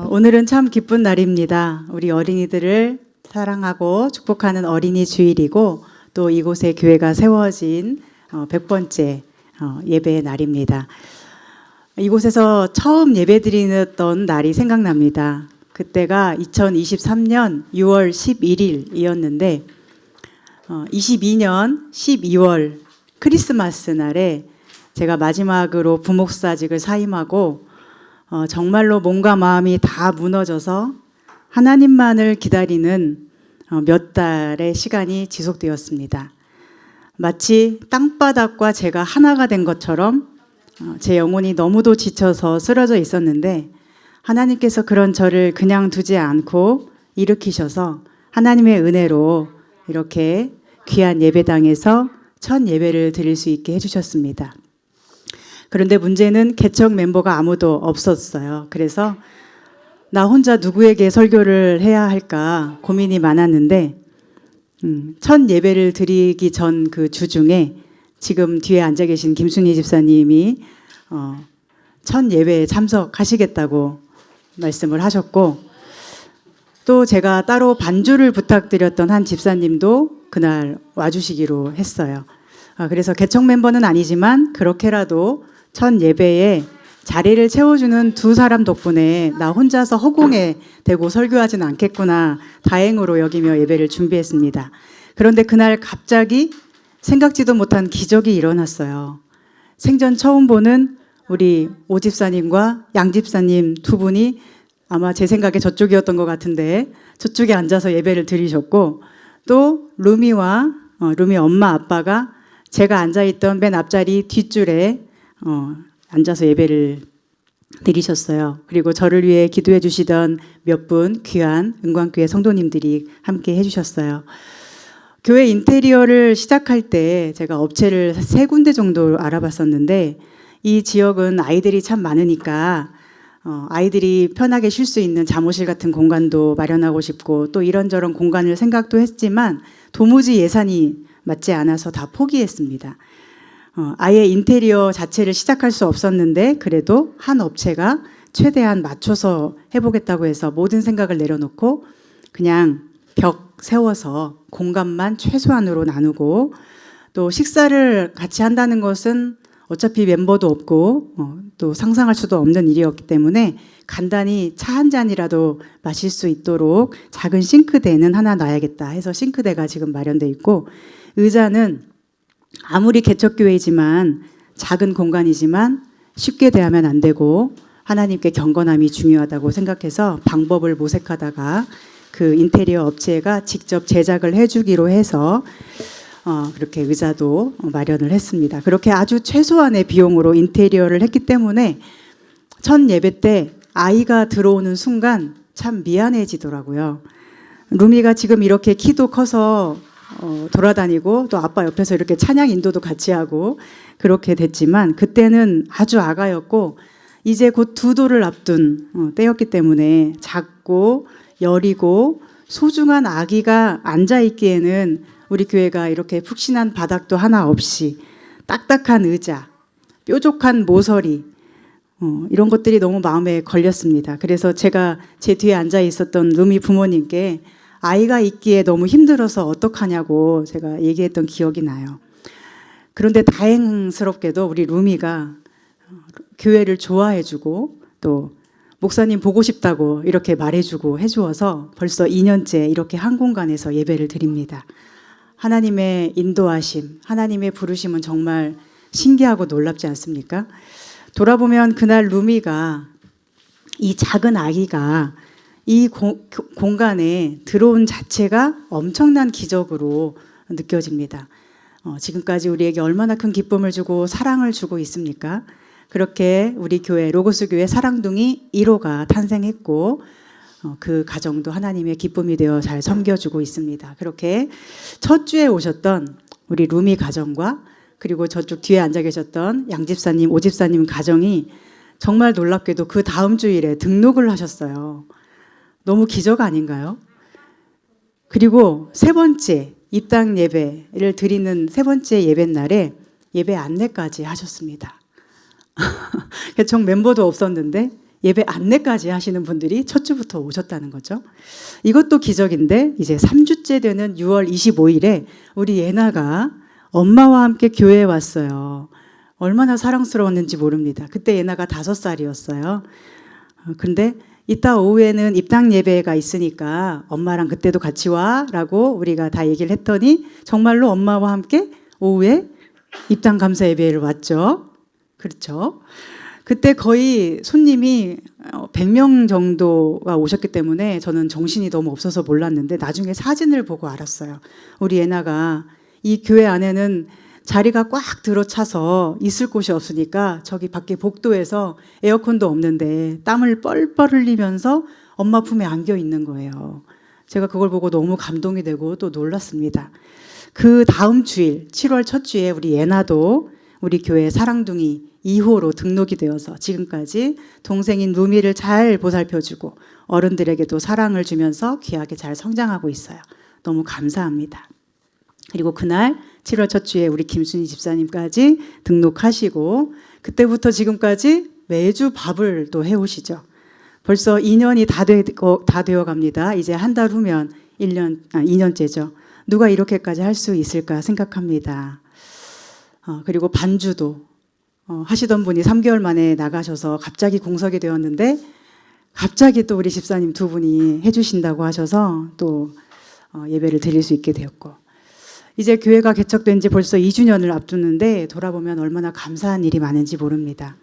오늘은 참 기쁜 날입니다. 우리 어린이들을 사랑하고 축복하는 어린이 주일이고 또 이곳에 교회가 세워진 100번째 예배의 날입니다. 이곳에서 처음 예배 드리던 날이 생각납니다. 그때가 2023년 6월 11일이었는데 22년 12월 크리스마스 날에 제가 마지막으로 부목사직을 사임하고 정말로 몸과 마음이 다 무너져서 하나님만을 기다리는 몇 달의 시간이 지속되었습니다. 마치 땅바닥과 제가 하나가 된 것처럼 제 영혼이 너무도 지쳐서 쓰러져 있었는데 하나님께서 그런 저를 그냥 두지 않고 일으키셔서 하나님의 은혜로 이렇게 귀한 예배당에서 첫 예배를 드릴 수 있게 해주셨습니다. 그런데 문제는 개척 멤버가 아무도 없었어요. 그래서 나 혼자 누구에게 설교를 해야 할까 고민이 많았는데 첫 예배를 드리기 전 그 주 중에 지금 뒤에 앉아 계신 김순희 집사님이 첫 예배에 참석하시겠다고 말씀을 하셨고 또 제가 따로 반주를 부탁드렸던 한 집사님도 그날 와주시기로 했어요. 그래서 개척 멤버는 아니지만 그렇게라도 첫 예배에 자리를 채워주는 두 사람 덕분에 나 혼자서 허공에 대고 설교하진 않겠구나 다행으로 여기며 예배를 준비했습니다. 그런데 그날 갑자기 생각지도 못한 기적이 일어났어요. 생전 처음 보는 우리 오 집사님과 양 집사님 두 분이 아마 제 생각에 저쪽이었던 것 같은데 저쪽에 앉아서 예배를 드리셨고 또 루미 엄마 아빠가 제가 앉아있던 맨 앞자리 뒷줄에 앉아서 예배를 드리셨어요. 그리고 저를 위해 기도해 주시던 몇 분 귀한 은광교회 성도님들이 함께 해주셨어요. 교회 인테리어를 시작할 때 제가 업체를 3군데 정도 알아봤었는데 이 지역은 아이들이 참 많으니까 아이들이 편하게 쉴 수 있는 잠옷실 같은 공간도 마련하고 싶고 또 이런저런 공간을 생각도 했지만 도무지 예산이 맞지 않아서 다 포기했습니다. 아예 인테리어 자체를 시작할 수 없었는데 그래도 한 업체가 최대한 맞춰서 해보겠다고 해서 모든 생각을 내려놓고 그냥 벽 세워서 공간만 최소한으로 나누고 또 식사를 같이 한다는 것은 어차피 멤버도 없고 또 상상할 수도 없는 일이었기 때문에 간단히 차 한 잔이라도 마실 수 있도록 작은 싱크대는 하나 놔야겠다 해서 싱크대가 지금 마련돼 있고 의자는 아무리 개척교회이지만 작은 공간이지만 쉽게 대하면 안 되고 하나님께 경건함이 중요하다고 생각해서 방법을 모색하다가 그 인테리어 업체가 직접 제작을 해주기로 해서 그렇게 의자도 마련을 했습니다. 그렇게 아주 최소한의 비용으로 인테리어를 했기 때문에 첫 예배 때 아이가 들어오는 순간 참 미안해지더라고요. 루미가 지금 이렇게 키도 커서 돌아다니고 또 아빠 옆에서 이렇게 찬양 인도도 같이 하고 그렇게 됐지만 그때는 아주 아가였고 이제 곧 2돌을 앞둔 때였기 때문에 작고 여리고 소중한 아기가 앉아있기에는 우리 교회가 이렇게 푹신한 바닥도 하나 없이 딱딱한 의자, 뾰족한 모서리 이런 것들이 너무 마음에 걸렸습니다. 그래서 제가 제 뒤에 앉아 있었던 루미 부모님께 아이가 있기에 너무 힘들어서 어떡하냐고 제가 얘기했던 기억이 나요. 그런데 다행스럽게도 우리 루미가 교회를 좋아해주고 또 목사님 보고 싶다고 이렇게 말해주고 해주어서 벌써 2년째 이렇게 한 공간에서 예배를 드립니다. 하나님의 인도하심, 하나님의 부르심은 정말 신기하고 놀랍지 않습니까? 돌아보면 그날 루미가 이 작은 아기가 이 공간에 들어온 자체가 엄청난 기적으로 느껴집니다. 지금까지 우리에게 얼마나 큰 기쁨을 주고 사랑을 주고 있습니까? 그렇게 우리 교회 로고스 교회 사랑둥이 1호가 탄생했고 그 가정도 하나님의 기쁨이 되어 잘 섬겨주고 있습니다. 그렇게 첫 주에 오셨던 우리 루미 가정과 그리고 저쪽 뒤에 앉아 계셨던 양 집사님, 오 집사님 가정이 정말 놀랍게도 그 다음 주일에 등록을 하셨어요. 너무 기적 아닌가요? 그리고 3번째 입당 예배를 드리는 3번째 예배 날에 예배 안내까지 하셨습니다. 개척 멤버도 없었는데 예배 안내까지 하시는 분들이 첫 주부터 오셨다는 거죠. 이것도 기적인데 이제 3주째 되는 6월 25일에 우리 예나가 엄마와 함께 교회에 왔어요. 얼마나 사랑스러웠는지 모릅니다. 그때 예나가 5살이었어요. 근데 이따 오후에는 입당 예배가 있으니까 엄마랑 그때도 같이 와 라고 우리가 다 얘기를 했더니 정말로 엄마와 함께 오후에 입당 감사 예배를 왔죠. 그렇죠. 그때 거의 손님이 100명 정도가 오셨기 때문에 저는 정신이 너무 없어서 몰랐는데 나중에 사진을 보고 알았어요. 우리 예나가 이 교회 안에는 자리가 꽉 들어차서 있을 곳이 없으니까 저기 밖에 복도에서 에어컨도 없는데 땀을 뻘뻘 흘리면서 엄마 품에 안겨 있는 거예요. 제가 그걸 보고 너무 감동이 되고 또 놀랐습니다. 그 다음 주일 7월 첫 주에 우리 예나도 우리 교회 사랑둥이 2호로 등록이 되어서 지금까지 동생인 루미를 잘 보살펴주고 어른들에게도 사랑을 주면서 귀하게 잘 성장하고 있어요. 너무 감사합니다. 그리고 그날 7월 첫 주에 우리 김순희 집사님까지 등록하시고 그때부터 지금까지 매주 밥을 또 해오시죠. 벌써 2년이 다 되어 갑니다. 이제 한 달 후면 2년째죠. 누가 이렇게까지 할 수 있을까 생각합니다. 그리고 반주도 하시던 분이 3개월 만에 나가셔서 갑자기 공석이 되었는데 갑자기 또 우리 집사님 두 분이 해주신다고 하셔서 또 예배를 드릴 수 있게 되었고 이제 교회가 개척된 지 벌써 2주년을 앞두는데 돌아보면 얼마나 감사한 일이 많은지 모릅니다.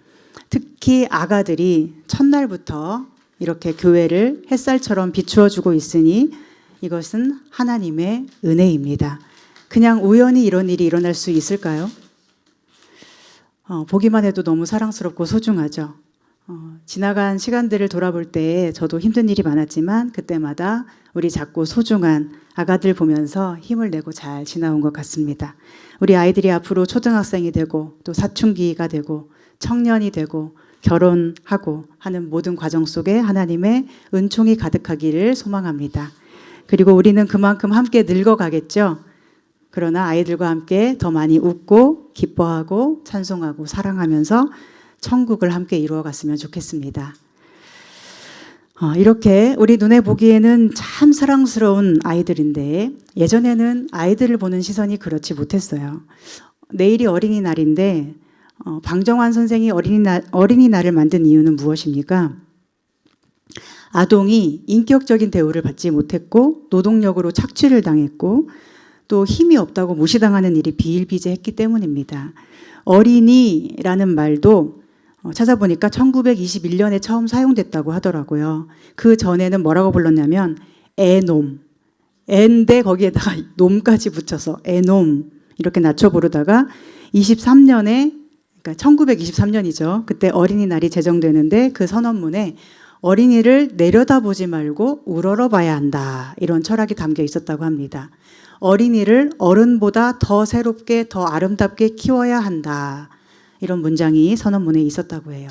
특히 아가들이 첫날부터 이렇게 교회를 햇살처럼 비추어주고 있으니 이것은 하나님의 은혜입니다. 그냥 우연히 이런 일이 일어날 수 있을까요? 보기만 해도 너무 사랑스럽고 소중하죠. 지나간 시간들을 돌아볼 때 저도 힘든 일이 많았지만 그때마다 우리 작고 소중한 아가들 보면서 힘을 내고 잘 지나온 것 같습니다. 우리 아이들이 앞으로 초등학생이 되고 또 사춘기가 되고 청년이 되고 결혼하고 하는 모든 과정 속에 하나님의 은총이 가득하기를 소망합니다. 그리고 우리는 그만큼 함께 늙어가겠죠. 그러나 아이들과 함께 더 많이 웃고 기뻐하고 찬송하고 사랑하면서 천국을 함께 이루어갔으면 좋겠습니다. 이렇게 우리 눈에 보기에는 참 사랑스러운 아이들인데 예전에는 아이들을 보는 시선이 그렇지 못했어요. 내일이 어린이날인데 방정환 선생이 어린이날을 만든 이유는 무엇입니까? 아동이 인격적인 대우를 받지 못했고 노동력으로 착취를 당했고 또 힘이 없다고 무시당하는 일이 비일비재했기 때문입니다. 어린이라는 말도 찾아보니까 1921년에 처음 사용됐다고 하더라고요. 그 전에는 뭐라고 불렀냐면 애놈, 애인데 거기에다가 놈까지 붙여서 애놈 이렇게 낮춰 부르다가 23년에 그러니까 1923년이죠. 그때 어린이날이 제정되는데 그 선언문에 어린이를 내려다보지 말고 우러러 봐야 한다. 이런 철학이 담겨 있었다고 합니다. 어린이를 어른보다 더 새롭게 더 아름답게 키워야 한다. 이런 문장이 선언문에 있었다고 해요.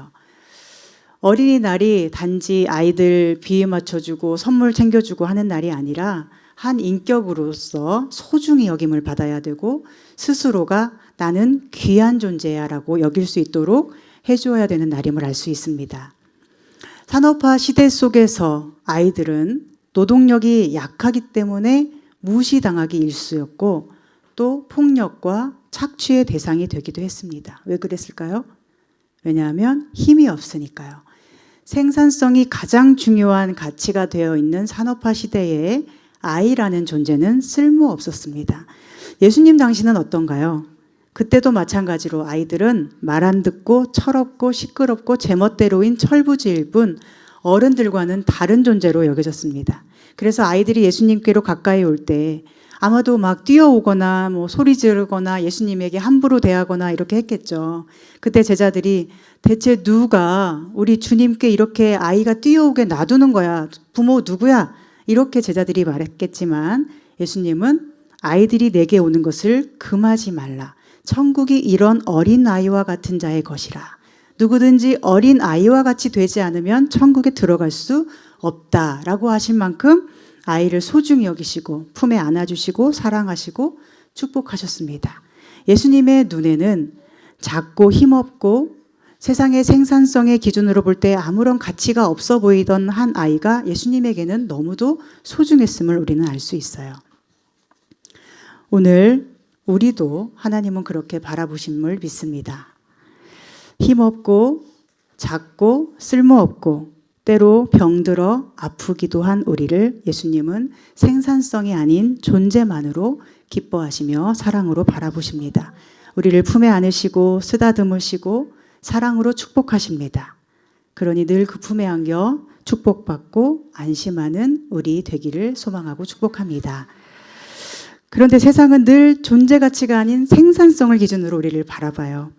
어린이날이 단지 아이들 비위 맞춰주고 선물 챙겨주고 하는 날이 아니라 한 인격으로서 소중히 여김을 받아야 되고 스스로가 나는 귀한 존재야 라고 여길 수 있도록 해주어야 되는 날임을 알 수 있습니다. 산업화 시대 속에서 아이들은 노동력이 약하기 때문에 무시당하기 일쑤였고 또 폭력과 착취의 대상이 되기도 했습니다. 왜 그랬을까요? 왜냐하면 힘이 없으니까요. 생산성이 가장 중요한 가치가 되어 있는 산업화 시대에 아이라는 존재는 쓸모없었습니다. 예수님 당시는 어떤가요? 그때도 마찬가지로 아이들은 말 안 듣고 철없고 시끄럽고 제멋대로인 철부지일 뿐 어른들과는 다른 존재로 여겨졌습니다. 그래서 아이들이 예수님께로 가까이 올 때 아마도 막 뛰어오거나 뭐 소리 지르거나 예수님에게 함부로 대하거나 이렇게 했겠죠. 그때 제자들이 대체 누가 우리 주님께 이렇게 아이가 뛰어오게 놔두는 거야? 부모 누구야? 이렇게 제자들이 말했겠지만 예수님은 아이들이 내게 오는 것을 금하지 말라. 천국이 이런 어린 아이와 같은 자의 것이라. 누구든지 어린 아이와 같이 되지 않으면 천국에 들어갈 수 없다라고 하신 만큼 아이를 소중히 여기시고 품에 안아주시고 사랑하시고 축복하셨습니다. 예수님의 눈에는 작고 힘없고 세상의 생산성의 기준으로 볼 때 아무런 가치가 없어 보이던 한 아이가 예수님에게는 너무도 소중했음을 우리는 알 수 있어요. 오늘 우리도 하나님은 그렇게 바라보심을 믿습니다. 힘없고 작고 쓸모없고 때로 병들어 아프기도 한 우리를 예수님은 생산성이 아닌 존재만으로 기뻐하시며 사랑으로 바라보십니다. 우리를 품에 안으시고 쓰다듬으시고 사랑으로 축복하십니다. 그러니 늘 그 품에 안겨 축복받고 안심하는 우리 되기를 소망하고 축복합니다. 그런데 세상은 늘 존재 가치가 아닌 생산성을 기준으로 우리를 바라봐요.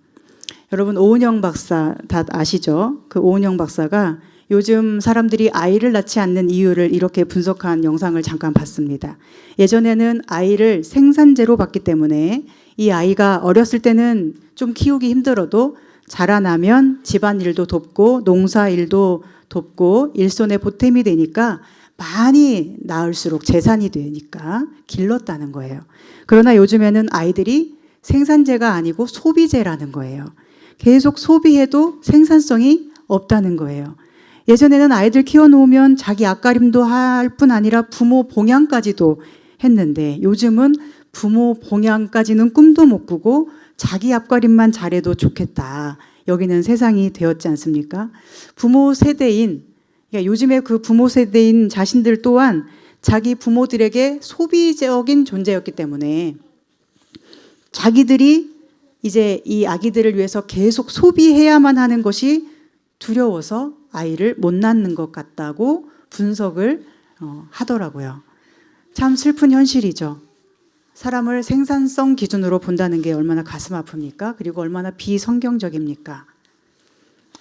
여러분 오은영 박사 다 아시죠? 그 오은영 박사가 요즘 사람들이 아이를 낳지 않는 이유를 이렇게 분석한 영상을 잠깐 봤습니다. 예전에는 아이를 생산재로 봤기 때문에 이 아이가 어렸을 때는 좀 키우기 힘들어도 자라나면 집안일도 돕고 농사일도 돕고 일손의 보탬이 되니까 많이 낳을수록 재산이 되니까 길렀다는 거예요. 그러나 요즘에는 아이들이 생산재가 아니고 소비재라는 거예요. 계속 소비해도 생산성이 없다는 거예요. 예전에는 아이들 키워놓으면 자기 앞가림도 할 뿐 아니라 부모 봉양까지도 했는데 요즘은 부모 봉양까지는 꿈도 못 꾸고 자기 앞가림만 잘해도 좋겠다. 여기는 세상이 되었지 않습니까? 부모 세대인, 그러니까 요즘에 그 부모 세대인 자신들 또한 자기 부모들에게 소비적인 존재였기 때문에 자기들이 이제 이 아기들을 위해서 계속 소비해야만 하는 것이 두려워서 아이를 못 낳는 것 같다고 분석을 하더라고요. 참 슬픈 현실이죠. 사람을 생산성 기준으로 본다는 게 얼마나 가슴 아픕니까? 그리고 얼마나 비성경적입니까?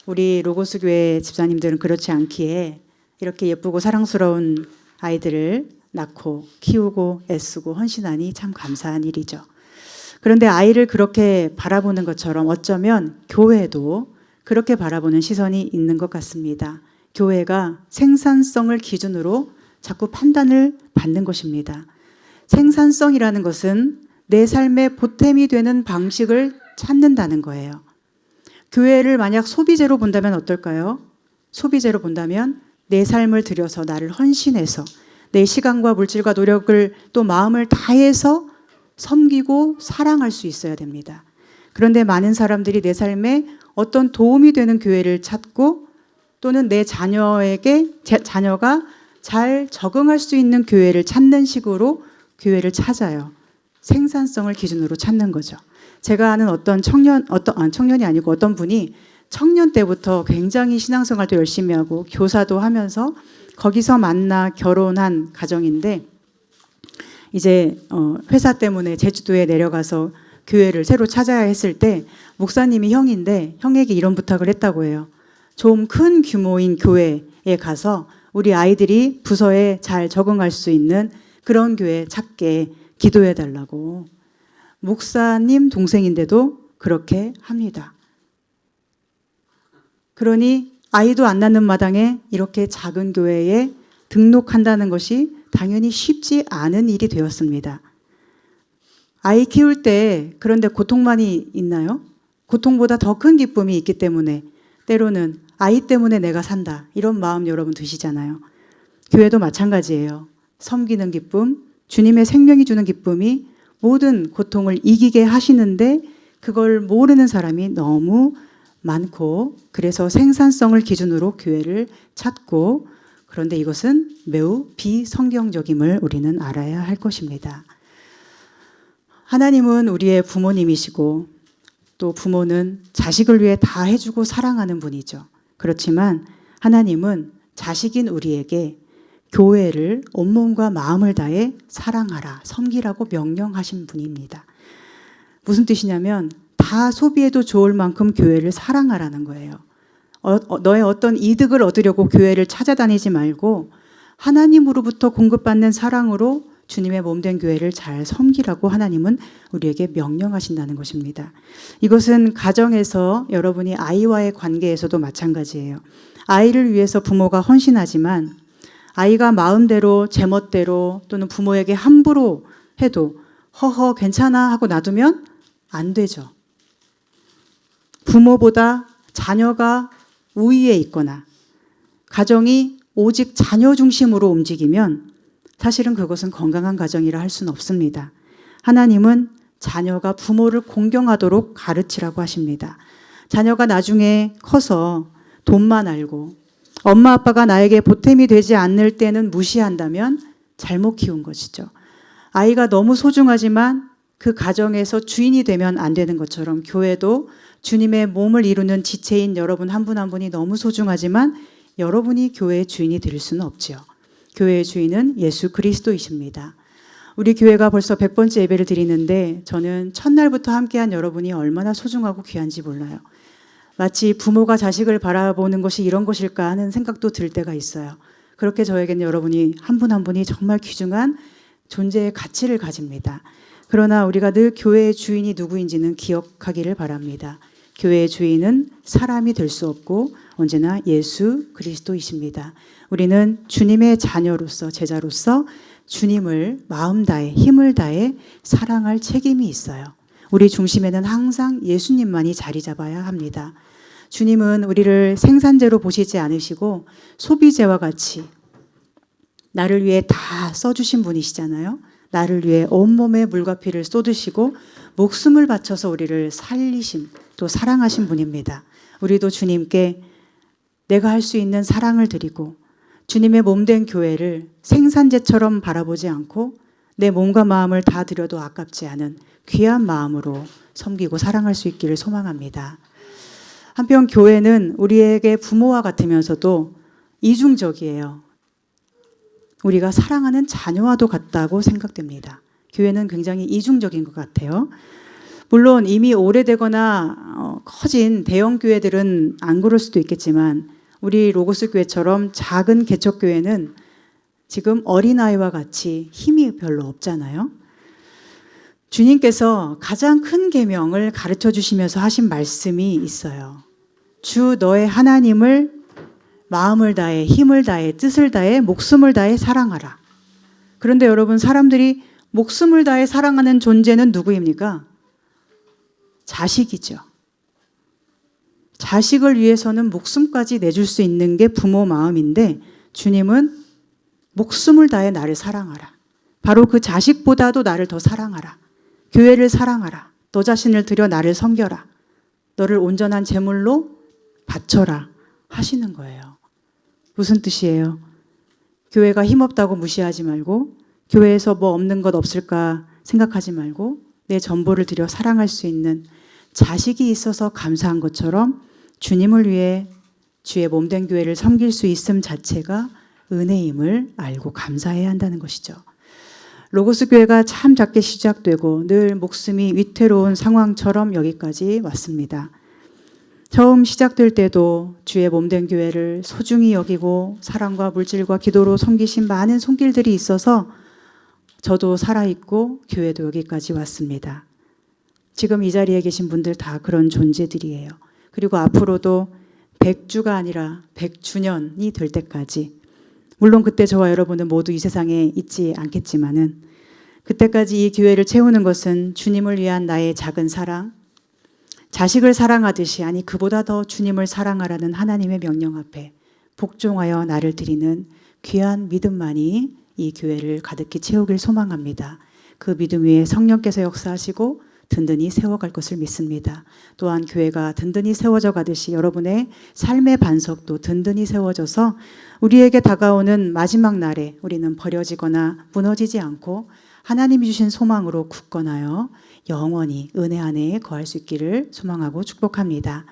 우리 로고스 교회 집사님들은 그렇지 않기에 이렇게 예쁘고 사랑스러운 아이들을 낳고 키우고 애쓰고 헌신하니 참 감사한 일이죠. 그런데 아이를 그렇게 바라보는 것처럼 어쩌면 교회도 그렇게 바라보는 시선이 있는 것 같습니다. 교회가 생산성을 기준으로 자꾸 판단을 받는 것입니다. 생산성이라는 것은 내 삶의 보탬이 되는 방식을 찾는다는 거예요. 교회를 만약 소비재로 본다면 어떨까요? 소비재로 본다면 내 삶을 들여서 나를 헌신해서 내 시간과 물질과 노력을 또 마음을 다해서 섬기고 사랑할 수 있어야 됩니다. 그런데 많은 사람들이 내 삶에 어떤 도움이 되는 교회를 찾고 또는 내 자녀가 잘 적응할 수 있는 교회를 찾는 식으로 교회를 찾아요. 생산성을 기준으로 찾는 거죠. 제가 아는 청년이 아니고 어떤 분이 청년 때부터 굉장히 신앙생활도 열심히 하고 교사도 하면서 거기서 만나 결혼한 가정인데 이제 회사 때문에 제주도에 내려가서 교회를 새로 찾아야 했을 때 목사님이 형인데 형에게 이런 부탁을 했다고 해요. 좀 큰 규모인 교회에 가서 우리 아이들이 부서에 잘 적응할 수 있는 그런 교회 찾게 기도해 달라고. 목사님 동생인데도 그렇게 합니다. 그러니 아이도 안 낳는 마당에 이렇게 작은 교회에 등록한다는 것이 당연히 쉽지 않은 일이 되었습니다. 아이 키울 때 그런데 고통만이 있나요? 고통보다 더 큰 기쁨이 있기 때문에 때로는 아이 때문에 내가 산다 이런 마음 여러분 드시잖아요. 교회도 마찬가지예요. 섬기는 기쁨, 주님의 생명이 주는 기쁨이 모든 고통을 이기게 하시는데 그걸 모르는 사람이 너무 많고 그래서 생산성을 기준으로 교회를 찾고 그런데 이것은 매우 비성경적임을 우리는 알아야 할 것입니다. 하나님은 우리의 부모님이시고 또 부모는 자식을 위해 다 해주고 사랑하는 분이죠. 그렇지만 하나님은 자식인 우리에게 교회를 온몸과 마음을 다해 사랑하라, 섬기라고 명령하신 분입니다. 무슨 뜻이냐면 다 소비해도 좋을 만큼 교회를 사랑하라는 거예요. 너의 어떤 이득을 얻으려고 교회를 찾아다니지 말고 하나님으로부터 공급받는 사랑으로 주님의 몸된 교회를 잘 섬기라고 하나님은 우리에게 명령하신다는 것입니다. 이것은 가정에서 여러분이 아이와의 관계에서도 마찬가지예요. 아이를 위해서 부모가 헌신하지만 아이가 마음대로 제멋대로 또는 부모에게 함부로 해도 허허 괜찮아 하고 놔두면 안 되죠. 부모보다 자녀가 우위에 있거나 가정이 오직 자녀 중심으로 움직이면 사실은 그것은 건강한 가정이라 할 수는 없습니다. 하나님은 자녀가 부모를 공경하도록 가르치라고 하십니다. 자녀가 나중에 커서 돈만 알고 엄마 아빠가 나에게 보탬이 되지 않을 때는 무시한다면 잘못 키운 것이죠. 아이가 너무 소중하지만 그 가정에서 주인이 되면 안 되는 것처럼 교회도 주님의 몸을 이루는 지체인 여러분 한 분 한 분이 너무 소중하지만 여러분이 교회의 주인이 될 수는 없지요. 교회의 주인은 예수 그리스도이십니다. 우리 교회가 벌써 100번째 예배를 드리는데 저는 첫날부터 함께한 여러분이 얼마나 소중하고 귀한지 몰라요. 마치 부모가 자식을 바라보는 것이 이런 것일까 하는 생각도 들 때가 있어요. 그렇게 저에게는 여러분이 한 분 한 분이 정말 귀중한 존재의 가치를 가집니다. 그러나 우리가 늘 교회의 주인이 누구인지는 기억하기를 바랍니다. 교회의 주인은 사람이 될 수 없고 언제나 예수 그리스도이십니다. 우리는 주님의 자녀로서 제자로서 주님을 마음 다해 힘을 다해 사랑할 책임이 있어요. 우리 중심에는 항상 예수님만이 자리 잡아야 합니다. 주님은 우리를 생산재로 보시지 않으시고 소비재와 같이 나를 위해 다 써주신 분이시잖아요. 나를 위해 온몸에 물과 피를 쏟으시고 목숨을 바쳐서 우리를 살리신 또 사랑하신 분입니다. 우리도 주님께 내가 할 수 있는 사랑을 드리고 주님의 몸된 교회를 생산재처럼 바라보지 않고 내 몸과 마음을 다 드려도 아깝지 않은 귀한 마음으로 섬기고 사랑할 수 있기를 소망합니다. 한편 교회는 우리에게 부모와 같으면서도 이중적이에요. 우리가 사랑하는 자녀와도 같다고 생각됩니다. 교회는 굉장히 이중적인 것 같아요. 물론 이미 오래되거나 커진 대형 교회들은 안 그럴 수도 있겠지만 우리 로고스 교회처럼 작은 개척교회는 지금 어린아이와 같이 힘이 별로 없잖아요. 주님께서 가장 큰 계명을 가르쳐 주시면서 하신 말씀이 있어요. 주 너의 하나님을 마음을 다해 힘을 다해 뜻을 다해 목숨을 다해 사랑하라. 그런데 여러분 사람들이 목숨을 다해 사랑하는 존재는 누구입니까? 자식이죠. 자식을 위해서는 목숨까지 내줄 수 있는 게 부모 마음인데 주님은 목숨을 다해 나를 사랑하라. 바로 그 자식보다도 나를 더 사랑하라. 교회를 사랑하라. 너 자신을 들여 나를 섬겨라. 너를 온전한 제물로 바쳐라 하시는 거예요. 무슨 뜻이에요? 교회가 힘없다고 무시하지 말고 교회에서 뭐 없는 것 없을까 생각하지 말고 내 전부를 들여 사랑할 수 있는 자식이 있어서 감사한 것처럼 주님을 위해 주의 몸된 교회를 섬길 수 있음 자체가 은혜임을 알고 감사해야 한다는 것이죠. 로고스 교회가 참 작게 시작되고 늘 목숨이 위태로운 상황처럼 여기까지 왔습니다. 처음 시작될 때도 주의 몸된 교회를 소중히 여기고 사랑과 물질과 기도로 섬기신 많은 손길들이 있어서 저도 살아있고 교회도 여기까지 왔습니다. 지금 이 자리에 계신 분들 다 그런 존재들이에요. 그리고 앞으로도 100주가 아니라 100주년이 될 때까지 물론 그때 저와 여러분은 모두 이 세상에 있지 않겠지만은 그때까지 이 교회를 채우는 것은 주님을 위한 나의 작은 사랑, 자식을 사랑하듯이 아니 그보다 더 주님을 사랑하라는 하나님의 명령 앞에 복종하여 나를 드리는 귀한 믿음만이 이 교회를 가득히 채우길 소망합니다. 그 믿음 위에 성령께서 역사하시고 든든히 세워갈 것을 믿습니다. 또한 교회가 든든히 세워져 가듯이 여러분의 삶의 반석도 든든히 세워져서 우리에게 다가오는 마지막 날에 우리는 버려지거나 무너지지 않고 하나님이 주신 소망으로 굳건하여 영원히 은혜 안에 거할 수 있기를 소망하고 축복합니다.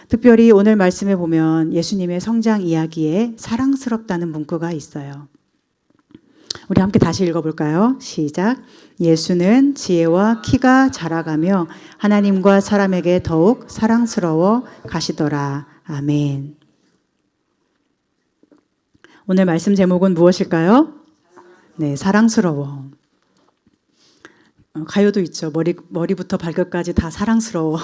특별히 오늘 말씀에 보면 예수님의 성장 이야기에 사랑스럽다는 문구가 있어요. 우리 함께 다시 읽어볼까요? 시작. 예수는 지혜와 키가 자라가며 하나님과 사람에게 더욱 사랑스러워 가시더라. 아멘. 오늘 말씀 제목은 무엇일까요? 네, 사랑스러워. 가요도 있죠. 머리부터 발끝까지 다 사랑스러워.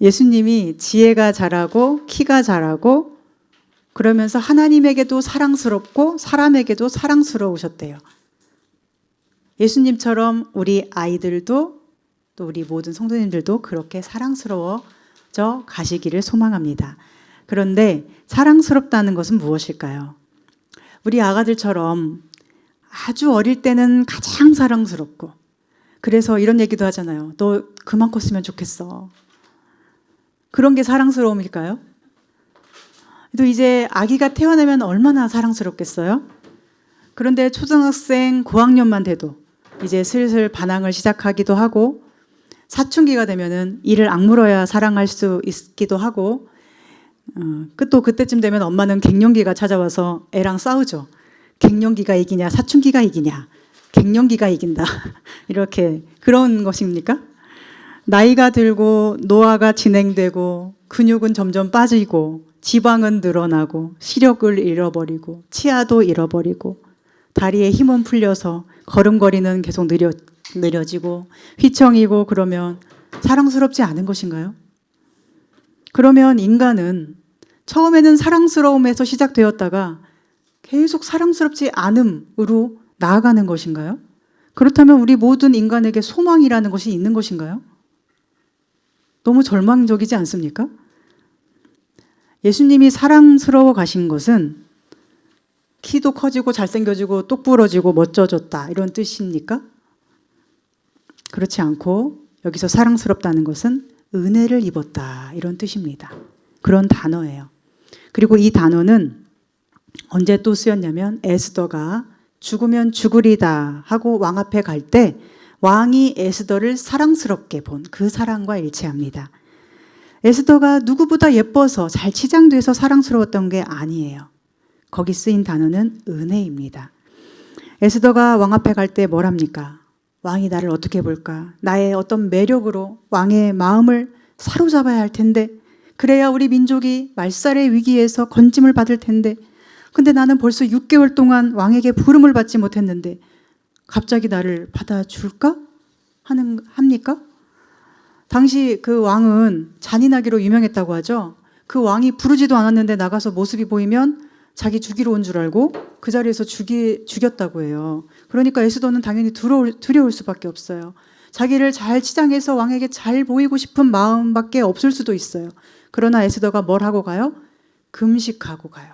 예수님이 지혜가 자라고 키가 자라고 그러면서 하나님에게도 사랑스럽고 사람에게도 사랑스러우셨대요. 예수님처럼 우리 아이들도 또 우리 모든 성도님들도 그렇게 사랑스러워져야 먼저 가시기를 소망합니다. 그런데 사랑스럽다는 것은 무엇일까요? 우리 아가들처럼 아주 어릴 때는 가장 사랑스럽고, 그래서 이런 얘기도 하잖아요. 너 그만 컸으면 좋겠어. 그런 게 사랑스러움일까요? 또 이제 아기가 태어나면 얼마나 사랑스럽겠어요? 그런데 초등학생 고학년만 돼도 이제 슬슬 반항을 시작하기도 하고, 사춘기가 되면은 이를 악물어야 사랑할 수 있기도 하고, 또 그때쯤 되면 엄마는 갱년기가 찾아와서 애랑 싸우죠. 갱년기가 이기냐, 사춘기가 이기냐, 갱년기가 이긴다. 이렇게 그런 것입니까? 나이가 들고 노화가 진행되고 근육은 점점 빠지고 지방은 늘어나고 시력을 잃어버리고 치아도 잃어버리고 다리에 힘은 풀려서 걸음걸이는 계속 느려지고 휘청이고, 그러면 사랑스럽지 않은 것인가요? 그러면 인간은 처음에는 사랑스러움에서 시작되었다가 계속 사랑스럽지 않음으로 나아가는 것인가요? 그렇다면 우리 모든 인간에게 소망이라는 것이 있는 것인가요? 너무 절망적이지 않습니까? 예수님이 사랑스러워 가신 것은 키도 커지고 잘생겨지고 똑부러지고 멋져졌다 이런 뜻입니까? 그렇지 않고 여기서 사랑스럽다는 것은 은혜를 입었다 이런 뜻입니다. 그런 단어예요. 그리고 이 단어는 언제 또 쓰였냐면 에스더가 죽으면 죽으리다 하고 왕 앞에 갈 때 왕이 에스더를 사랑스럽게 본 그 사랑과 일치합니다. 에스더가 누구보다 예뻐서 잘 치장돼서 사랑스러웠던 게 아니에요. 거기 쓰인 단어는 은혜입니다. 에스더가 왕 앞에 갈 때 뭘 합니까? 왕이 나를 어떻게 볼까? 나의 어떤 매력으로 왕의 마음을 사로잡아야 할 텐데, 그래야 우리 민족이 말살의 위기에서 건짐을 받을 텐데, 근데 나는 벌써 6개월 동안 왕에게 부름을 받지 못했는데 갑자기 나를 받아줄까? 합니까? 당시 그 왕은 잔인하기로 유명했다고 하죠. 그 왕이 부르지도 않았는데 나가서 모습이 보이면 자기 죽이러 온 줄 알고 그 자리에서 죽였다고 해요. 그러니까 에스더는 당연히 두려울 수밖에 없어요. 자기를 잘 치장해서 왕에게 잘 보이고 싶은 마음밖에 없을 수도 있어요. 그러나 에스더가 뭘 하고 가요? 금식하고 가요.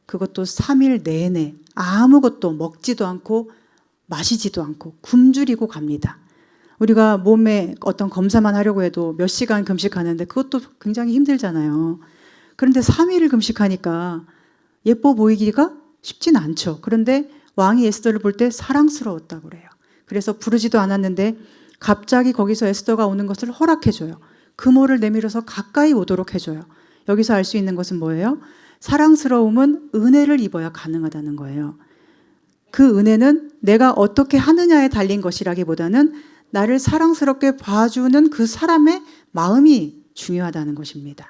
그것도 3일 내내 아무것도 먹지도 않고 마시지도 않고 굶주리고 갑니다. 우리가 몸에 어떤 검사만 하려고 해도 몇 시간 금식하는데 그것도 굉장히 힘들잖아요. 그런데 3일을 금식하니까 예뻐 보이기가 쉽진 않죠. 그런데 왕이 에스더를 볼 때 사랑스러웠다고 그래요. 그래서 부르지도 않았는데 갑자기 거기서 에스더가 오는 것을 허락해줘요. 금호를 내밀어서 가까이 오도록 해줘요. 여기서 알 수 있는 것은 뭐예요? 사랑스러움은 은혜를 입어야 가능하다는 거예요. 그 은혜는 내가 어떻게 하느냐에 달린 것이라기보다는 나를 사랑스럽게 봐주는 그 사람의 마음이 중요하다는 것입니다.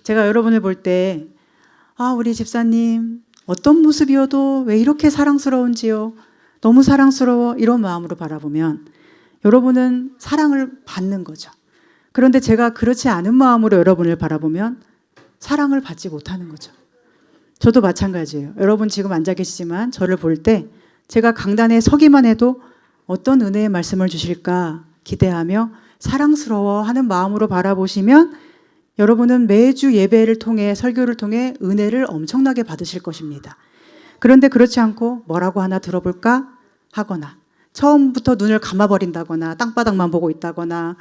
제가 여러분을 볼 때 우리 집사님 어떤 모습이어도 왜 이렇게 사랑스러운지요? 너무 사랑스러워 이런 마음으로 바라보면 여러분은 사랑을 받는 거죠. 그런데 제가 그렇지 않은 마음으로 여러분을 바라보면 사랑을 받지 못하는 거죠. 저도 마찬가지예요. 여러분 지금 앉아 계시지만 저를 볼 때 제가 강단에 서기만 해도 어떤 은혜의 말씀을 주실까 기대하며 사랑스러워하는 마음으로 바라보시면 여러분은 매주 예배를 통해 설교를 통해 은혜를 엄청나게 받으실 것입니다. 그런데 그렇지 않고 뭐라고 하나 들어볼까 하거나 처음부터 눈을 감아버린다거나 땅바닥만 보고 있다거나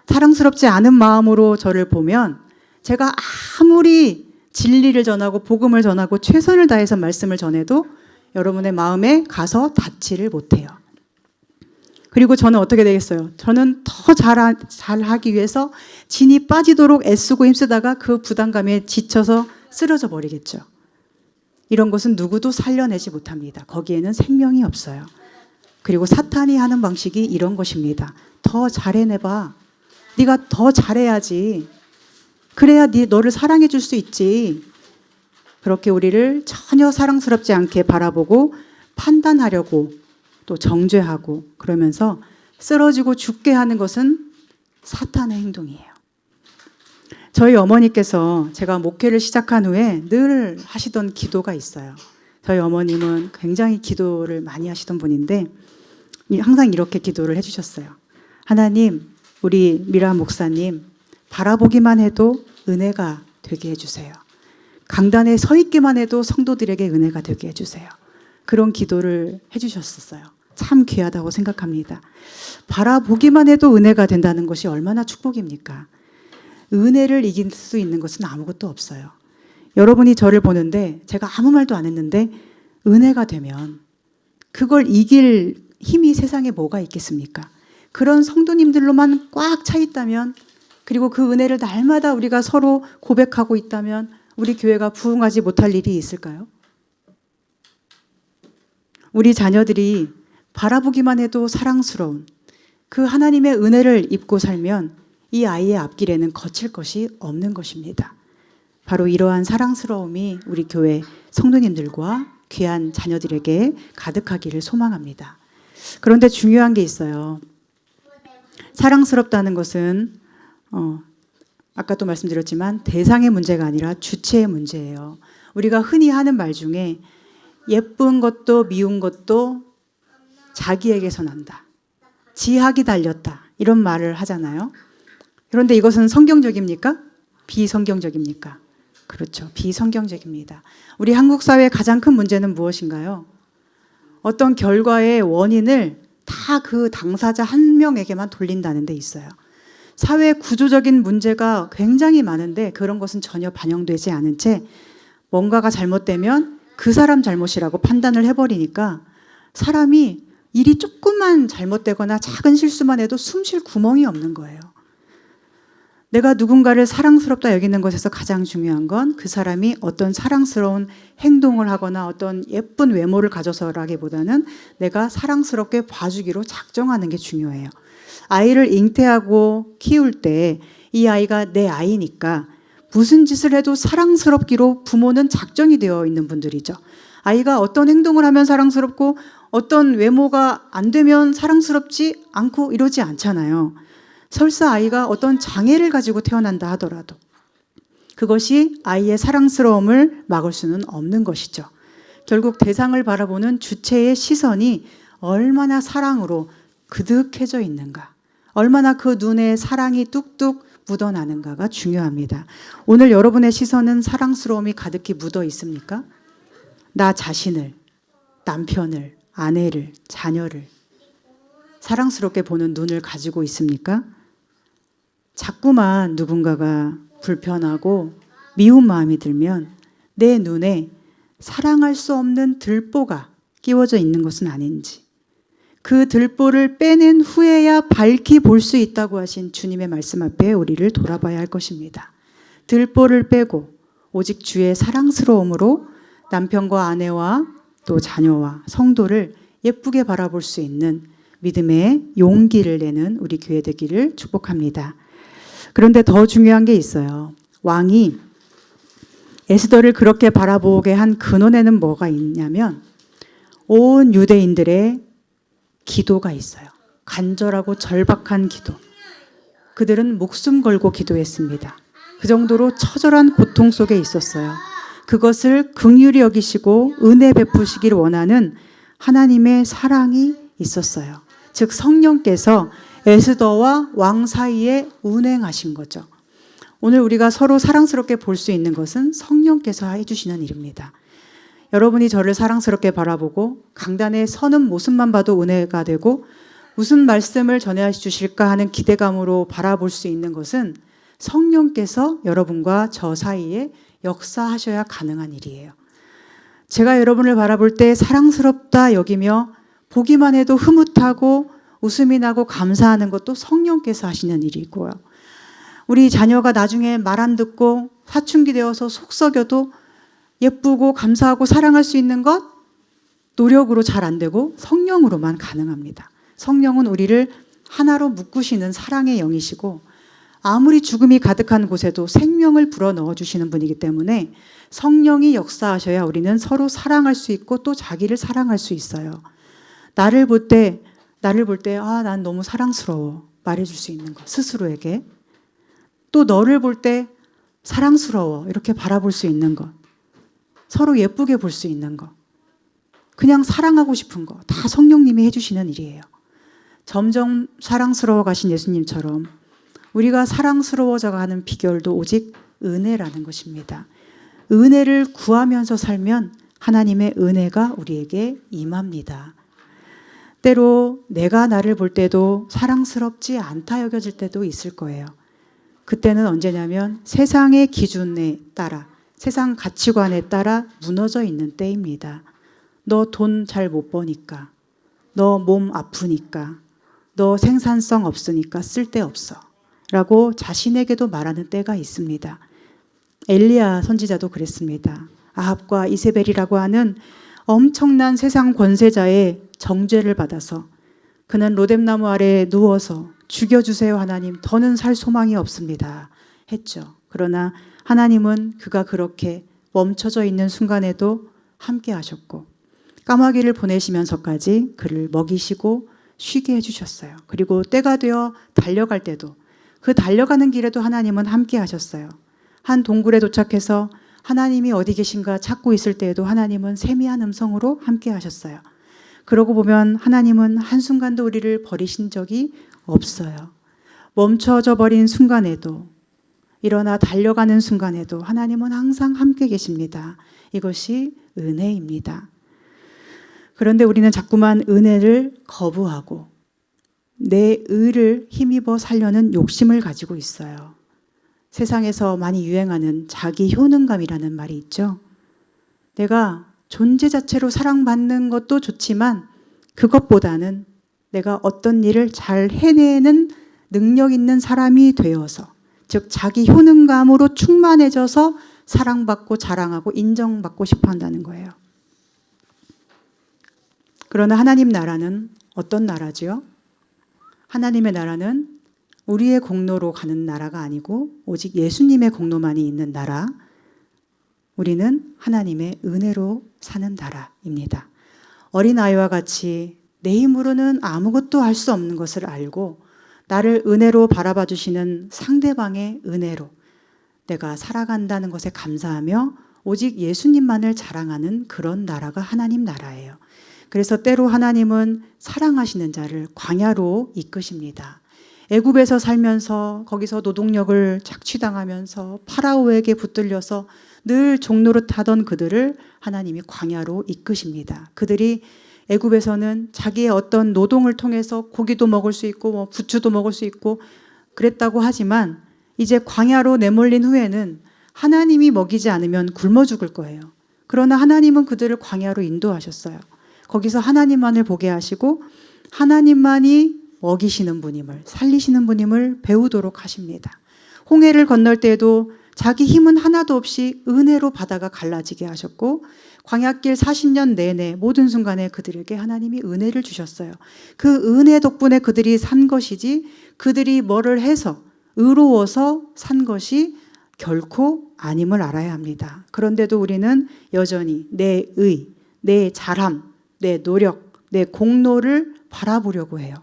사랑스럽지 않은 마음으로 저를 보면 제가 아무리 진리를 전하고 복음을 전하고 최선을 다해서 말씀을 전해도 여러분의 마음에 가서 닿지를 못해요. 그리고 저는 어떻게 되겠어요? 저는 더 잘하기 위해서 진이 빠지도록 애쓰고 힘쓰다가 그 부담감에 지쳐서 쓰러져 버리겠죠. 이런 것은 누구도 살려내지 못합니다. 거기에는 생명이 없어요. 그리고 사탄이 하는 방식이 이런 것입니다. 더 잘해내봐. 네가 더 잘해야지. 그래야 너를 사랑해 줄 수 있지. 그렇게 우리를 전혀 사랑스럽지 않게 바라보고 판단하려고 또 정죄하고 그러면서 쓰러지고 죽게 하는 것은 사탄의 행동이에요. 저희 어머니께서 제가 목회를 시작한 후에 늘 하시던 기도가 있어요. 저희 어머님은 굉장히 기도를 많이 하시던 분인데 항상 이렇게 기도를 해주셨어요. 하나님, 우리 미라 목사님 바라보기만 해도 은혜가 되게 해주세요. 강단에 서 있기만 해도 성도들에게 은혜가 되게 해주세요. 그런 기도를 해주셨었어요. 참 귀하다고 생각합니다. 바라보기만 해도 은혜가 된다는 것이 얼마나 축복입니까? 은혜를 이길 수 있는 것은 아무것도 없어요. 여러분이 저를 보는데 제가 아무 말도 안 했는데 은혜가 되면 그걸 이길 힘이 세상에 뭐가 있겠습니까? 그런 성도님들로만 꽉 차 있다면, 그리고 그 은혜를 날마다 우리가 서로 고백하고 있다면 우리 교회가 부흥하지 못할 일이 있을까요? 우리 자녀들이 바라보기만 해도 사랑스러운 그 하나님의 은혜를 입고 살면 이 아이의 앞길에는 거칠 것이 없는 것입니다. 바로 이러한 사랑스러움이 우리 교회 성도님들과 귀한 자녀들에게 가득하기를 소망합니다. 그런데 중요한 게 있어요. 사랑스럽다는 것은 아까도 말씀드렸지만 대상의 문제가 아니라 주체의 문제예요. 우리가 흔히 하는 말 중에 예쁜 것도 미운 것도 자기에게서 난다. 지학이 달렸다. 이런 말을 하잖아요. 그런데 이것은 성경적입니까? 비성경적입니까? 그렇죠. 비성경적입니다. 우리 한국 사회의 가장 큰 문제는 무엇인가요? 어떤 결과의 원인을 다 그 당사자 한 명에게만 돌린다는 데 있어요. 사회 구조적인 문제가 굉장히 많은데 그런 것은 전혀 반영되지 않은 채 뭔가가 잘못되면 그 사람 잘못이라고 판단을 해버리니까 사람이 일이 조금만 잘못되거나 작은 실수만 해도 숨 쉴 구멍이 없는 거예요. 내가 누군가를 사랑스럽다 여기는 것에서 가장 중요한 건 그 사람이 어떤 사랑스러운 행동을 하거나 어떤 예쁜 외모를 가져서라기보다는 내가 사랑스럽게 봐주기로 작정하는 게 중요해요. 아이를 잉태하고 키울 때 이 아이가 내 아이니까 무슨 짓을 해도 사랑스럽기로 부모는 작정이 되어 있는 분들이죠. 아이가 어떤 행동을 하면 사랑스럽고 어떤 외모가 안 되면 사랑스럽지 않고 이러지 않잖아요. 설사 아이가 어떤 장애를 가지고 태어난다 하더라도 그것이 아이의 사랑스러움을 막을 수는 없는 것이죠. 결국 대상을 바라보는 주체의 시선이 얼마나 사랑으로 그득해져 있는가, 얼마나 그 눈에 사랑이 뚝뚝 묻어나는가가 중요합니다. 오늘 여러분의 시선은 사랑스러움이 가득히 묻어 있습니까? 나 자신을, 남편을, 아내를, 자녀를 사랑스럽게 보는 눈을 가지고 있습니까? 자꾸만 누군가가 불편하고 미운 마음이 들면 내 눈에 사랑할 수 없는 들보가 끼워져 있는 것은 아닌지, 그 들보를 빼낸 후에야 밝히 볼 수 있다고 하신 주님의 말씀 앞에 우리를 돌아봐야 할 것입니다. 들보를 빼고 오직 주의 사랑스러움으로 남편과 아내와 또 자녀와 성도를 예쁘게 바라볼 수 있는 믿음의 용기를 내는 우리 교회 되기를 축복합니다. 그런데 더 중요한 게 있어요. 왕이 에스더를 그렇게 바라보게 한 근원에는 뭐가 있냐면 온 유대인들의 기도가 있어요. 간절하고 절박한 기도. 그들은 목숨 걸고 기도했습니다. 그 정도로 처절한 고통 속에 있었어요. 그것을 긍휼히 여기시고 은혜 베푸시길 원하는 하나님의 사랑이 있었어요. 즉 성령께서 에스더와 왕 사이에 운행하신 거죠. 오늘 우리가 서로 사랑스럽게 볼 수 있는 것은 성령께서 해주시는 일입니다. 여러분이 저를 사랑스럽게 바라보고 강단에 서는 모습만 봐도 은혜가 되고 무슨 말씀을 전해 주실까 하는 기대감으로 바라볼 수 있는 것은 성령께서 여러분과 저 사이에 역사하셔야 가능한 일이에요. 제가 여러분을 바라볼 때 사랑스럽다 여기며 보기만 해도 흐뭇하고 웃음이 나고 감사하는 것도 성령께서 하시는 일이고요. 우리 자녀가 나중에 말 안 듣고 사춘기 되어서 속 썩여도 예쁘고 감사하고 사랑할 수 있는 것 노력으로 잘 안 되고 성령으로만 가능합니다. 성령은 우리를 하나로 묶으시는 사랑의 영이시고 아무리 죽음이 가득한 곳에도 생명을 불어넣어 주시는 분이기 때문에 성령이 역사하셔야 우리는 서로 사랑할 수 있고 또 자기를 사랑할 수 있어요. 나를 볼 때 난 너무 사랑스러워 말해줄 수 있는 것, 스스로에게. 또 너를 볼 때 사랑스러워 이렇게 바라볼 수 있는 것, 서로 예쁘게 볼 수 있는 것, 그냥 사랑하고 싶은 것, 다 성령님이 해주시는 일이에요. 점점 사랑스러워 가신 예수님처럼 우리가 사랑스러워져 가는 비결도 오직 은혜라는 것입니다. 은혜를 구하면서 살면 하나님의 은혜가 우리에게 임합니다. 때로 내가 나를 볼 때도 사랑스럽지 않다 여겨질 때도 있을 거예요. 그때는 언제냐면 세상의 기준에 따라, 세상 가치관에 따라 무너져 있는 때입니다. 너 돈 잘 못 버니까, 너 몸 아프니까, 너 생산성 없으니까 쓸데없어 라고 자신에게도 말하는 때가 있습니다. 엘리야 선지자도 그랬습니다. 아합과 이세벨이라고 하는 엄청난 세상 권세자의 정죄를 받아서 그는 로뎀나무 아래에 누워서 죽여주세요 하나님, 더는 살 소망이 없습니다 했죠. 그러나 하나님은 그가 그렇게 멈춰져 있는 순간에도 함께 하셨고 까마귀를 보내시면서까지 그를 먹이시고 쉬게 해주셨어요. 그리고 때가 되어 달려갈 때도, 그 달려가는 길에도 하나님은 함께 하셨어요. 한 동굴에 도착해서 하나님이 어디 계신가 찾고 있을 때에도 하나님은 세미한 음성으로 함께 하셨어요. 그러고 보면 하나님은 한순간도 우리를 버리신 적이 없어요. 멈춰져 버린 순간에도, 일어나 달려가는 순간에도 하나님은 항상 함께 계십니다. 이것이 은혜입니다. 그런데 우리는 자꾸만 은혜를 거부하고 내 의를 힘입어 살려는 욕심을 가지고 있어요. 세상에서 많이 유행하는 자기 효능감이라는 말이 있죠. 내가 존재 자체로 사랑받는 것도 좋지만 그것보다는 내가 어떤 일을 잘 해내는 능력 있는 사람이 되어서, 즉 자기 효능감으로 충만해져서 사랑받고 자랑하고 인정받고 싶어 한다는 거예요. 그러나 하나님 나라는 어떤 나라죠? 하나님의 나라는 우리의 공로로 가는 나라가 아니고 오직 예수님의 공로만이 있는 나라, 우리는 하나님의 은혜로 사는 나라입니다. 어린아이와 같이 내 힘으로는 아무것도 할 수 없는 것을 알고 나를 은혜로 바라봐 주시는 상대방의 은혜로 내가 살아간다는 것에 감사하며 오직 예수님만을 자랑하는 그런 나라가 하나님 나라예요. 그래서 때로 하나님은 사랑하시는 자를 광야로 이끄십니다. 애굽에서 살면서 거기서 노동력을 착취당하면서 파라오에게 붙들려서 늘 종노릇하던 그들을 하나님이 광야로 이끄십니다. 그들이 애굽에서는 자기의 어떤 노동을 통해서 고기도 먹을 수 있고 부추도 먹을 수 있고 그랬다고 하지만 이제 광야로 내몰린 후에는 하나님이 먹이지 않으면 굶어 죽을 거예요. 그러나 하나님은 그들을 광야로 인도하셨어요. 거기서 하나님만을 보게 하시고 하나님만이 먹이시는 분임을, 살리시는 분임을 배우도록 하십니다. 홍해를 건널 때에도 자기 힘은 하나도 없이 은혜로 바다가 갈라지게 하셨고 광야길 40년 내내 모든 순간에 그들에게 하나님이 은혜를 주셨어요. 그 은혜 덕분에 그들이 산 것이지 그들이 뭐를 해서 의로워서 산 것이 결코 아님을 알아야 합니다. 그런데도 우리는 여전히 내 의, 내 잘함, 내 노력, 내 공로를 바라보려고 해요.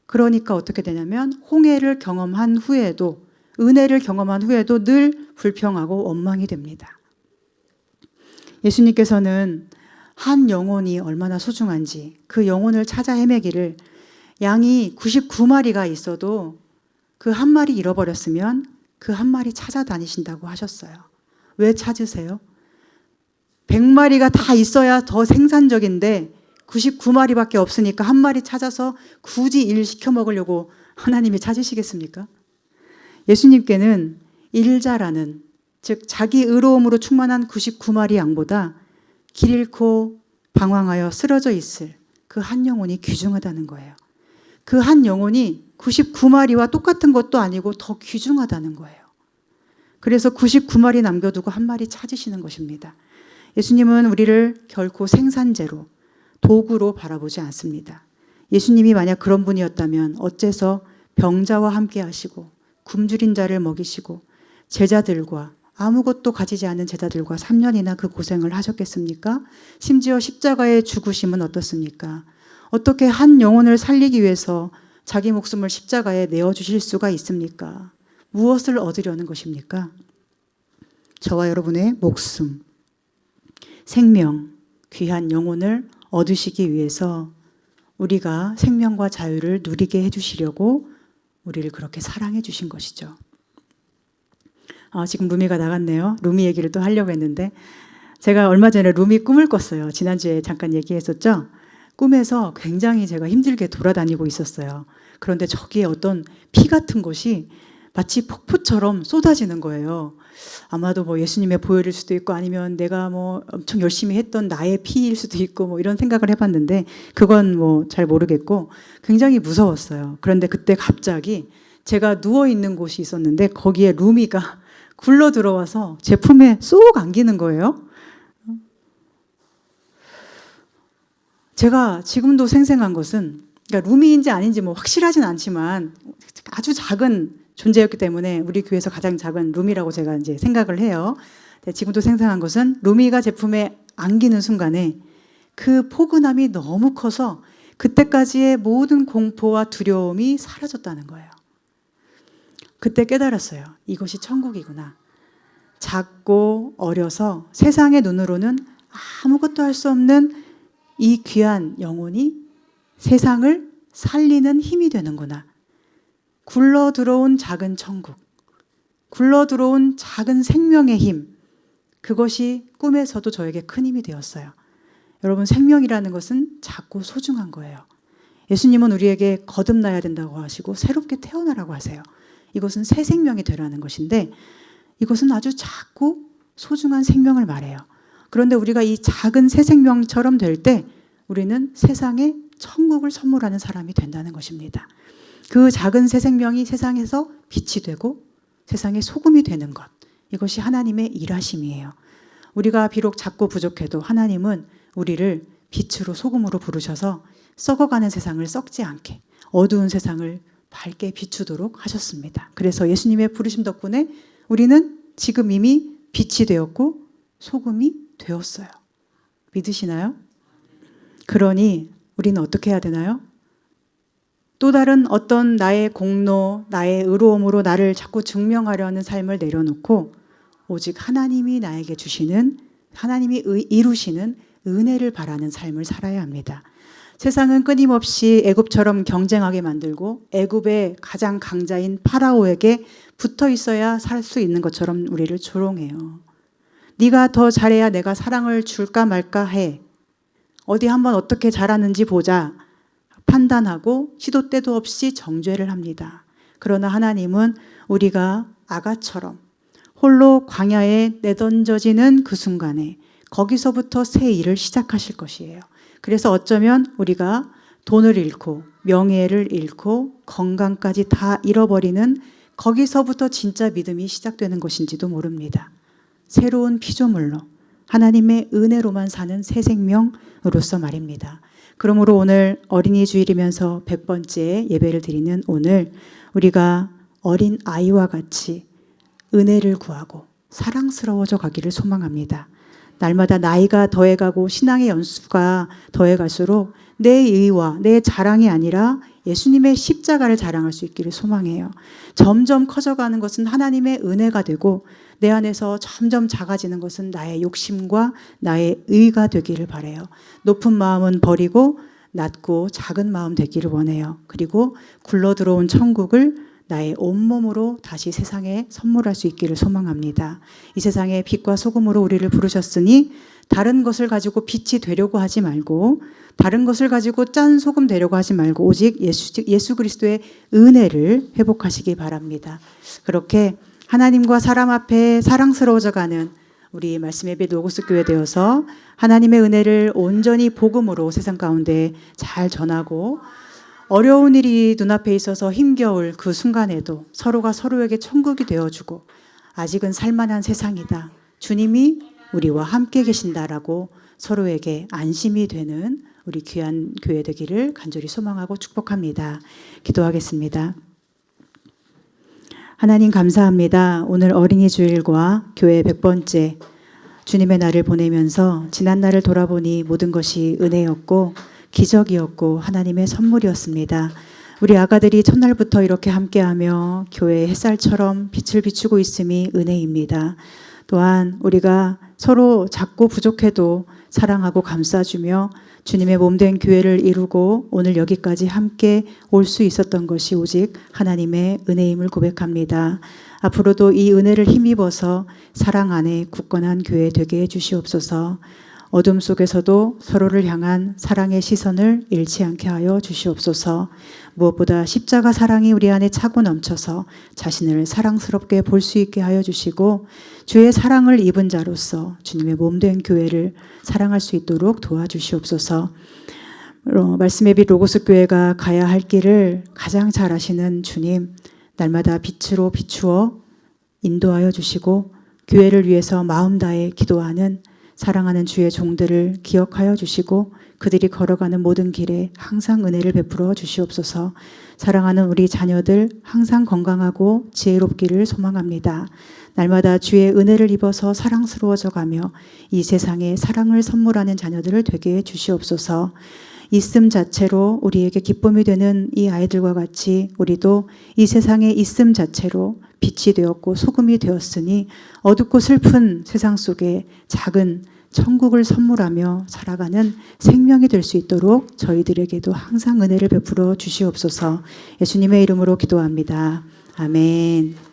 그러니까 어떻게 되냐면 홍해를 경험한 후에도, 은혜를 경험한 후에도 늘 불평하고 원망이 됩니다. 예수님께서는 한 영혼이 얼마나 소중한지 그 영혼을 찾아 헤매기를, 양이 99마리가 있어도 그 한 마리 잃어버렸으면 그 한 마리 찾아다니신다고 하셨어요. 왜 찾으세요? 100마리가 다 있어야 더 생산적인데 99마리밖에 없으니까 한 마리 찾아서 굳이 일 시켜 먹으려고 하나님이 찾으시겠습니까? 예수님께는 일자라는, 즉 자기 의로움으로 충만한 99마리 양보다 길 잃고 방황하여 쓰러져 있을 그 한 영혼이 귀중하다는 거예요. 그 한 영혼이 99마리와 똑같은 것도 아니고 더 귀중하다는 거예요. 그래서 99마리 남겨두고 한 마리 찾으시는 것입니다. 예수님은 우리를 결코 생산재로, 도구로 바라보지 않습니다. 예수님이 만약 그런 분이었다면 어째서 병자와 함께 하시고 굶주린 자를 먹이시고 제자들과, 아무것도 가지지 않은 제자들과 3년이나 그 고생을 하셨겠습니까? 심지어 십자가의 죽으심은 어떻습니까? 어떻게 한 영혼을 살리기 위해서 자기 목숨을 십자가에 내어주실 수가 있습니까? 무엇을 얻으려는 것입니까? 저와 여러분의 목숨, 생명, 귀한 영혼을 얻으시기 위해서 우리가 생명과 자유를 누리게 해주시려고 우리를 그렇게 사랑해 주신 것이죠. 지금 루미가 나갔네요. 루미 얘기를 또 하려고 했는데 제가 얼마 전에 루미 꿈을 꿨어요. 지난주에 잠깐 얘기했었죠. 꿈에서 굉장히 제가 힘들게 돌아다니고 있었어요. 그런데 저기에 어떤 피 같은 것이 마치 폭포처럼 쏟아지는 거예요. 아마도 뭐 예수님의 보혈일 수도 있고 아니면 내가 뭐 엄청 열심히 했던 나의 피일 수도 있고 뭐 이런 생각을 해봤는데 그건 뭐 잘 모르겠고 굉장히 무서웠어요. 그런데 그때 갑자기 제가 누워 있는 곳이 있었는데 거기에 루미가 굴러 들어와서 제 품에 쏙 안기는 거예요. 제가 지금도 생생한 것은 그러니까 루미인지 아닌지 뭐 확실하진 않지만 아주 작은 존재였기 때문에 우리 교회에서 가장 작은 루미라고 제가 이제 생각을 해요. 지금도 생생한 것은 루미가 제 품에 안기는 순간에 그 포근함이 너무 커서 그때까지의 모든 공포와 두려움이 사라졌다는 거예요. 그때 깨달았어요. 이것이 천국이구나. 작고 어려서 세상의 눈으로는 아무것도 할 수 없는 이 귀한 영혼이 세상을 살리는 힘이 되는구나. 굴러 들어온 작은 천국, 굴러 들어온 작은 생명의 힘, 그것이 꿈에서도 저에게 큰 힘이 되었어요. 여러분, 생명이라는 것은 작고 소중한 거예요. 예수님은 우리에게 거듭나야 된다고 하시고 새롭게 태어나라고 하세요. 이것은 새 생명이 되라는 것인데 이것은 아주 작고 소중한 생명을 말해요. 그런데 우리가 이 작은 새 생명처럼 될 때 우리는 세상에 천국을 선물하는 사람이 된다는 것입니다. 그 작은 새 생명이 세상에서 빛이 되고 세상의 소금이 되는 것, 이것이 하나님의 일하심이에요. 우리가 비록 작고 부족해도 하나님은 우리를 빛으로 소금으로 부르셔서 썩어가는 세상을 썩지 않게 어두운 세상을 밝게 비추도록 하셨습니다. 그래서 예수님의 부르심 덕분에 우리는 지금 이미 빛이 되었고 소금이 되었어요. 믿으시나요? 그러니 우리는 어떻게 해야 되나요? 또 다른 어떤 나의 공로, 나의 의로움으로 나를 자꾸 증명하려는 삶을 내려놓고 오직 하나님이 나에게 주시는, 하나님이 이루시는 은혜를 바라는 삶을 살아야 합니다. 세상은 끊임없이 애굽처럼 경쟁하게 만들고 애굽의 가장 강자인 파라오에게 붙어 있어야 살 수 있는 것처럼 우리를 조롱해요. 네가 더 잘해야 내가 사랑을 줄까 말까 해. 어디 한번 어떻게 잘하는지 보자. 판단하고 시도 때도 없이 정죄를 합니다. 그러나 하나님은 우리가 아가처럼 홀로 광야에 내던져지는 그 순간에 거기서부터 새 일을 시작하실 것이에요. 그래서 어쩌면 우리가 돈을 잃고 명예를 잃고 건강까지 다 잃어버리는 거기서부터 진짜 믿음이 시작되는 것인지도 모릅니다. 새로운 피조물로 하나님의 은혜로만 사는 새 생명으로서 말입니다. 그러므로 오늘 어린이 주일이면서 100번째 예배를 드리는 오늘 우리가 어린 아이와 같이 은혜를 구하고 사랑스러워져 가기를 소망합니다. 날마다 나이가 더해가고 신앙의 연수가 더해갈수록 내 의와 내 자랑이 아니라 예수님의 십자가를 자랑할 수 있기를 소망해요. 점점 커져가는 것은 하나님의 은혜가 되고 내 안에서 점점 작아지는 것은 나의 욕심과 나의 의가 되기를 바라요. 높은 마음은 버리고 낮고 작은 마음 되기를 원해요. 그리고 굴러 들어온 천국을 나의 온몸으로 다시 세상에 선물할 수 있기를 소망합니다. 이 세상에 빛과 소금으로 우리를 부르셨으니 다른 것을 가지고 빛이 되려고 하지 말고 다른 것을 가지고 짠 소금 되려고 하지 말고 오직 예수 그리스도의 은혜를 회복하시기 바랍니다. 그렇게 하나님과 사람 앞에 사랑스러워져가는 우리 말씀 예배 로고스 교회 되어서 하나님의 은혜를 온전히 복음으로 세상 가운데 잘 전하고 어려운 일이 눈앞에 있어서 힘겨울 그 순간에도 서로가 서로에게 천국이 되어주고 아직은 살만한 세상이다. 주님이 우리와 함께 계신다라고 서로에게 안심이 되는 우리 귀한 교회 되기를 간절히 소망하고 축복합니다. 기도하겠습니다. 하나님 감사합니다. 오늘 어린이 주일과 교회 100번째 주님의 날을 보내면서 지난 날을 돌아보니 모든 것이 은혜였고 기적이었고 하나님의 선물이었습니다. 우리 아가들이 첫날부터 이렇게 함께하며 교회의 햇살처럼 빛을 비추고 있음이 은혜입니다. 또한 우리가 서로 작고 부족해도 사랑하고 감싸주며 주님의 몸된 교회를 이루고 오늘 여기까지 함께 올 수 있었던 것이 오직 하나님의 은혜임을 고백합니다. 앞으로도 이 은혜를 힘입어서 사랑 안에 굳건한 교회 되게 해주시옵소서. 어둠 속에서도 서로를 향한 사랑의 시선을 잃지 않게 하여 주시옵소서. 무엇보다 십자가 사랑이 우리 안에 차고 넘쳐서 자신을 사랑스럽게 볼 수 있게 하여 주시고 주의 사랑을 입은 자로서 주님의 몸된 교회를 사랑할 수 있도록 도와주시옵소서. 말씀의 빛 로고스 교회가 가야 할 길을 가장 잘 아시는 주님, 날마다 빛으로 비추어 인도하여 주시고 교회를 위해서 마음 다해 기도하는 사랑하는 주의 종들을 기억하여 주시고 그들이 걸어가는 모든 길에 항상 은혜를 베풀어 주시옵소서. 사랑하는 우리 자녀들 항상 건강하고 지혜롭기를 소망합니다. 날마다 주의 은혜를 입어서 사랑스러워져 가며 이 세상에 사랑을 선물하는 자녀들을 되게 해 주시옵소서. 있음 자체로 우리에게 기쁨이 되는 이 아이들과 같이 우리도 이 세상에 있음 자체로 빛이 되었고 소금이 되었으니 어둡고 슬픈 세상 속에 작은 천국을 선물하며 살아가는 생명이 될 수 있도록 저희들에게도 항상 은혜를 베풀어 주시옵소서. 예수님의 이름으로 기도합니다. 아멘.